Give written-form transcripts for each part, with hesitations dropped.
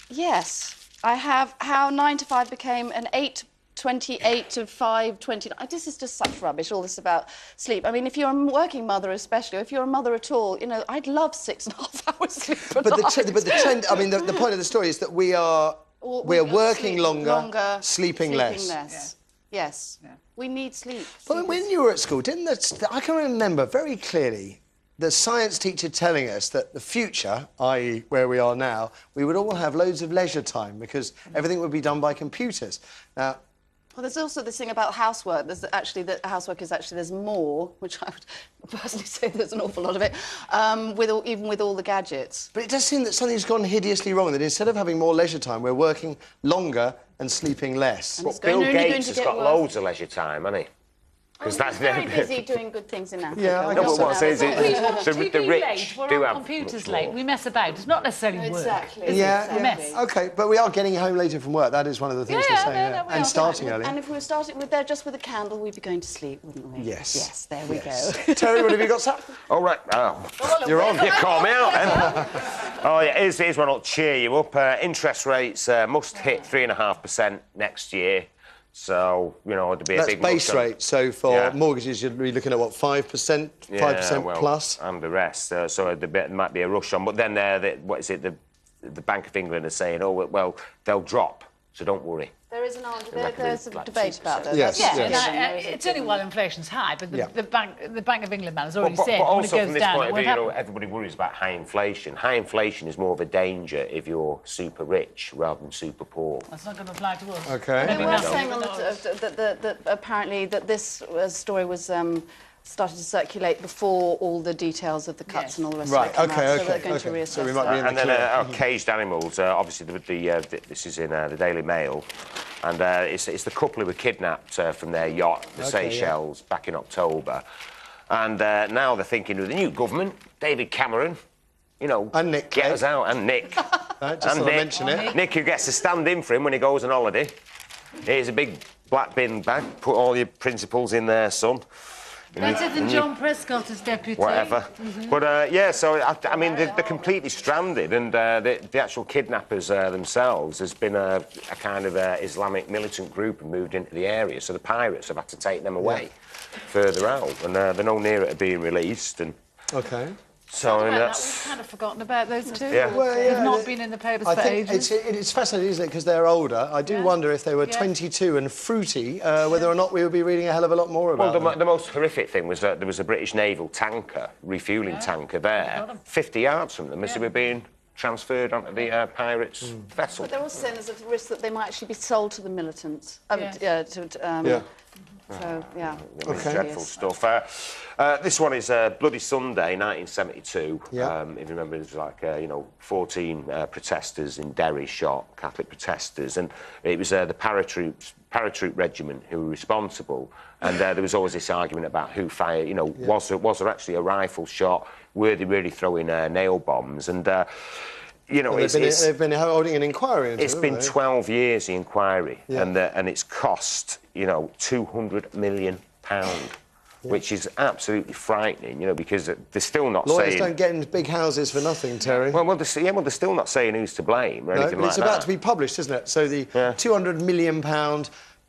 Yes. I have how 9 to 5 became an 8:28 to 5:29. This is just such rubbish, all this about sleep. I mean, if you're a working mother especially, or if you're a mother at all, you know, I'd love 6.5 hours sleep a night. But the trend, I mean, the point of the story is that we are working longer, sleeping less. Yes. Yeah. We need sleep. But when you were at school, I can remember very clearly the science teacher telling us that the future, i.e. where we are now, we would all have loads of leisure time because everything would be done by computers. Now, well, there's also this thing about housework. There's actually that housework is actually there's more, which I would personally say there's an awful lot of it, even with all the gadgets. But it does seem that something's gone hideously wrong. That instead of having more leisure time, we're working longer and sleeping less. Well, Bill Gates has got loads of leisure time, hasn't he? Because that's very busy doing good things in Africa. Yeah, I know. What I say is the rich do have computers late. We mess about. It's not necessarily work. Exactly. Yeah, we mess. OK, but we are getting home later from work. That is one of the things they're saying. And starting early. And if we were starting just with a candle, we'd be going to sleep, wouldn't we? Yes. Yes, there we go. Terry, what have you got, Sam? All right. You're on. You call me out, then. Oh, yeah, here's one that'll cheer you up. Interest rates must hit 3.5% next year. So, you know, it'd be a big... That's base rate, so for mortgages you'd be looking at, what, 5%? 5% plus? And the rest. So there might be a rush on. But then, the Bank of England are saying, oh, well, they'll drop, so don't worry. There is an argument. There's a debate about that. Yes. It's only while inflation's high, but the Bank of England man has already said but when it goes down... Point of view, you know, everybody worries about high inflation. High inflation is more of a danger if you're super rich rather than super poor. That's not going to apply to us. OK. They were saying that apparently that this story was... started to circulate before all the details of the cuts and all the rest of it came out, so they're going to reassess so we might be in and then caged animals, obviously this is in the Daily Mail, and it's the couple who were kidnapped from their yacht, the Seychelles, back in October, and now they're thinking with the new government, David Cameron, you know, and Nick, get us out, and Nick, just mention it. Nick who gets to stand in for him when he goes on holiday. Here's a big black bin bag, put all your principles in there, son. Better than John Prescott as deputy. Whatever. But, so, I mean, they're completely stranded, and the actual kidnappers themselves has been a kind of Islamic militant group and moved into the area, so the pirates have had to take them away further out, and they're no nearer to being released. And OK. So, we've kind of forgotten about those two. Yeah. Well, They've not been in the papers for ages. It's fascinating, isn't it, because they're older. I do wonder if they were 22 and fruity, whether or not we would be reading a hell of a lot more about them. The most horrific thing was that there was a British naval tanker, refuelling tanker there, 50 yards from them, as they were being transferred onto the pirates' vessel. But they're also saying there's a risk that they might actually be sold to the militants. So, Dreadful stuff. This one is Bloody Sunday, 1972. If you remember, it was like, 14 protesters in Derry shot, Catholic protesters, and it was the paratroop regiment who were responsible. And there was always this argument about who fired, was there actually a rifle shot? Were they really throwing nail bombs? And... they've been holding an inquiry into it. It's been 12 years, the inquiry, and it's cost, £200 million, which is absolutely frightening, because they're still not saying... Lawyers don't get in big houses for nothing, Terry. Well, they're still not saying who's to blame or anything like that. It's about to be published, isn't it? So the £200 million...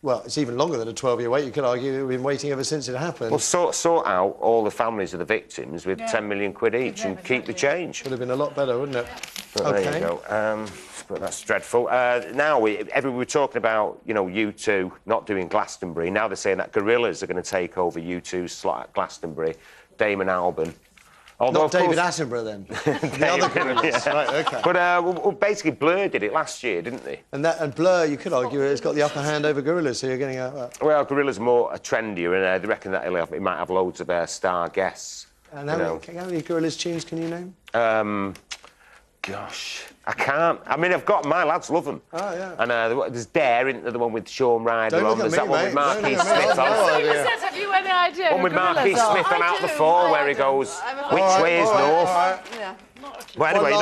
Well, it's even longer than a 12-year wait. You could argue we've been waiting ever since it happened. Well, sort out all the families of the victims with 10 million quid each and keep the change. Would have been a lot better, wouldn't it? But there you go. But that's dreadful. Now, we were talking about, U2 not doing Glastonbury. Now they're saying that Gorillaz are going to take over U2's slot at Glastonbury. Damon Albarn. Although, not David Attenborough, then. The other Gorillaz. Right, OK. But basically, Blur did it last year, didn't they? And Blur, you could argue, has got the upper hand over Gorillaz, so you're getting a... Well, Gorillaz are more trendier, and they reckon that it might have loads of star guests. And how many Gorillaz tunes can you name? Gosh, I can't. I mean, my lads love them. Oh, yeah. And there's Dare, isn't there, the one with Sean Ryder on? There's that one with Marquis Smith on. Have you any idea? One with Marquis Smith on Out the Fall, where he goes, which way is north? Yeah. Well, anyway,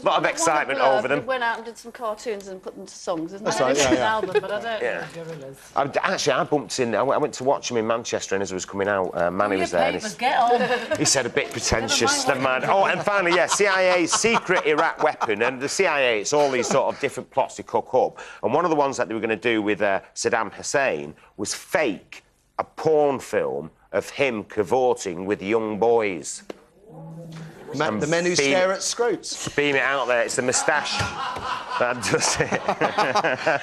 a lot of excitement over them. We went out and did some cartoons and put them to songs, isn't That's it? right, yeah, yeah. album, but I don't know the Gorillaz. I bumped in. I went to watch him in Manchester, and as it was coming out, Manny was there. Papers, get on. He said a bit pretentious. Never mind. Oh, and finally, yeah, CIA's secret Iraq weapon, and the CIA. It's all these sort of different plots to cook up, and one of the ones that they were going to do with Saddam Hussein was fake a porn film of him cavorting with young boys. The men who stare at scrotes. Beam it out there. It's the moustache. That does it.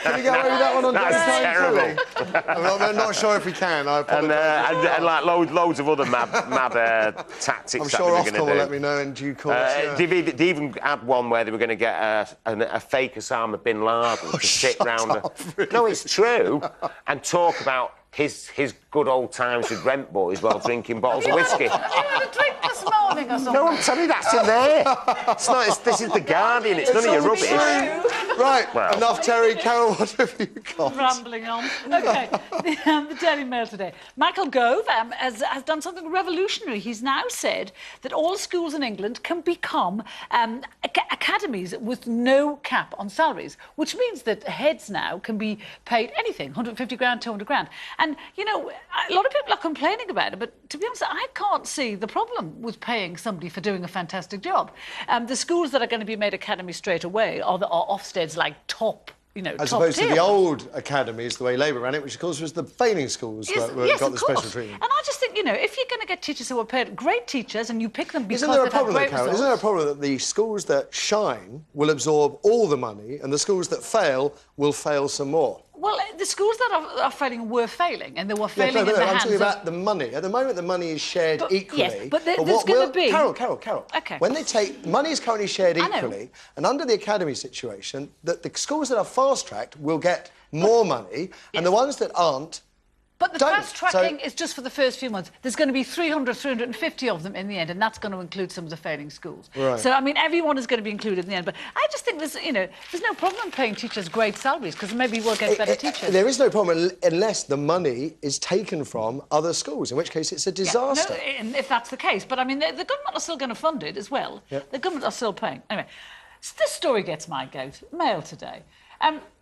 Can we get away with that one on That's terrible. I'm not sure if we can. I apologise. And like loads of other mad tactics. I'm sure Ofcom will let me know in due course. They even had one where they were going to get a fake Osama bin Laden to sit round. Really? No, it's true. And talk about his good old times with rent boys while drinking bottles of whiskey. You had a drink this morning or something? No, I'm telling you, that's in there. This is The Guardian. It's none of your rubbish. Right, Well. enough, Terry. Carol, what have you got? Rambling on. OK, the Daily Mail today. Michael Gove has done something revolutionary. He's now said that all schools in England can become academies with no cap on salaries, which means that heads now can be paid anything, 150 grand, 200 grand. And, you know, a lot of people are complaining about it, but to be honest, I can't see the problem with paying somebody for doing a fantastic job. The schools that are going to be made academies straight away are Ofsted's, like, top, you know, As top opposed to tier the ones. old academies, the way Labour ran it, which, of course, was the failing schools that Yes, got of the course. special treatment. And I just think, you know, if you're going to get teachers who are paid great teachers and you pick them because Isn't there a they've had problem, though, great Carol? results... Isn't there a problem that the schools that shine will absorb all the money and the schools that fail will fail some more? Well, the schools that are failing were failing, and they were failing in the I'm hands talking of... about the money. At the moment, the money is shared equally. Yes, but there's what going will- to be... Carol. OK. When they take... Money is currently shared I know. equally, and under the academy situation, that the schools that are fast-tracked will get more money, and the ones that aren't But the don't. fast tracking is just for the first few months. There's going to be 300, 350 of them in the end, and that's going to include some of the failing schools. Right. So, I mean, everyone is going to be included in the end. But I just think there's no problem paying teachers great salaries, because maybe we'll get better teachers. There is no problem unless the money is taken from other schools, in which case it's a disaster. No, if that's the case. But, I mean, the government are still going to fund it as well. Yep. The government are still paying. Anyway, so this story gets my goat. Mail today.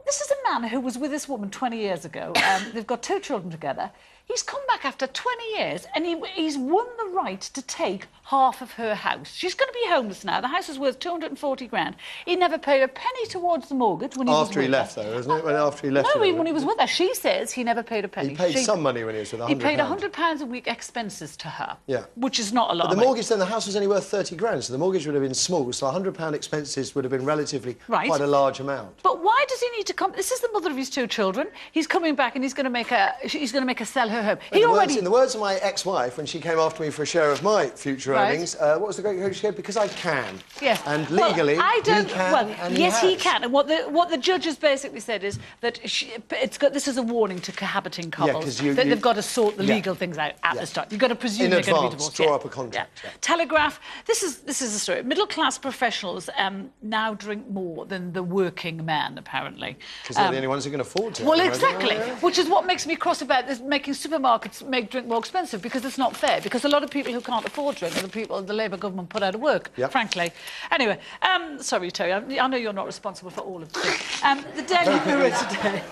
This is a man who was with this woman 20 years ago. They've got 2 children together. He's come back after 20 years and he's won the right to take half of her house. She's going to be homeless now. The house is worth 240 grand. He never paid a penny towards the mortgage when he was with her. After he left, though, isn't it? After he left. No, when he was with her. She says he never paid a penny. He paid some money when he was with her. He paid £100 a week expenses to her. Yeah. Which is not a lot. But the mortgage, then, the house was only worth 30 grand, so the mortgage would have been small, so £100 expenses would have been relatively quite a large amount. But why does he need to come? This is the mother of his 2 children. He's coming back and he's going to make her sell her home. In the words of my ex-wife, when she came after me for a share of my future earnings, what was the great quote she had? Because I can. Yes. And legally, I don't, he can, well, and yes, he he can. And what the judges basically said is that this is a warning to cohabiting couples that they've got to sort the legal things out at the start. You've got to presume they're going to be divorced. Draw up a contract. Telegraph. This is the story. Middle-class professionals now drink more than the working man, apparently. Because they're the only ones who can afford to. Well, exactly. Which is what makes me cross about this, making supermarkets make drink more expensive, because it's not fair. Because a lot of people who can't afford drink are the people the Labour government put out of work, frankly. Anyway, sorry, Terry, I know you're not responsible for all of this. The Daily Mirror today.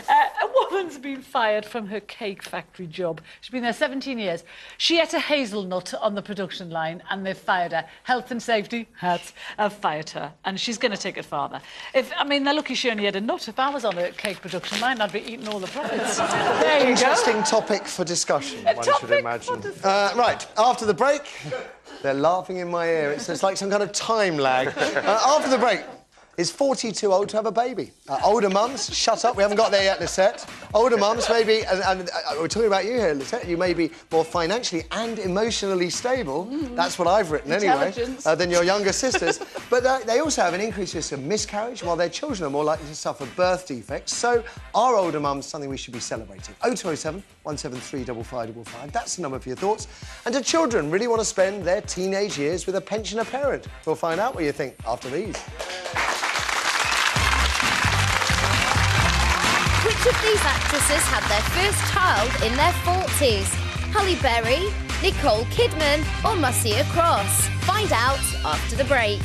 A woman's been fired from her cake factory job. She's been there 17 years. She ate a hazelnut on the production line and they've fired her. Health and safety have fired her, and she's going to take it farther. They're lucky she only had a nut. If I was on a cake production line, I'd be eating all the profits. There you go. Interesting topic for discussion, one should imagine. Right, after the break, they're laughing in my ear. It's like some kind of time lag. After the break, is 40 too old to have a baby? Older mums, shut up, we haven't got there yet, Lysette. Older mums, maybe, and we're talking about you here, Lysette, you may be more financially and emotionally stable, that's what I've written anyway, than your younger sisters. But they also have an increased risk of miscarriage, while their children are more likely to suffer birth defects. So are older mums something we should be celebrating? 0207 173 5555, that's the number for your thoughts. And do children really want to spend their teenage years with a pensioner parent? We'll find out what you think after these. Which of these actresses had their first child in their 40s? Halle Berry, Nicole Kidman or Marcia Cross? Find out after the break.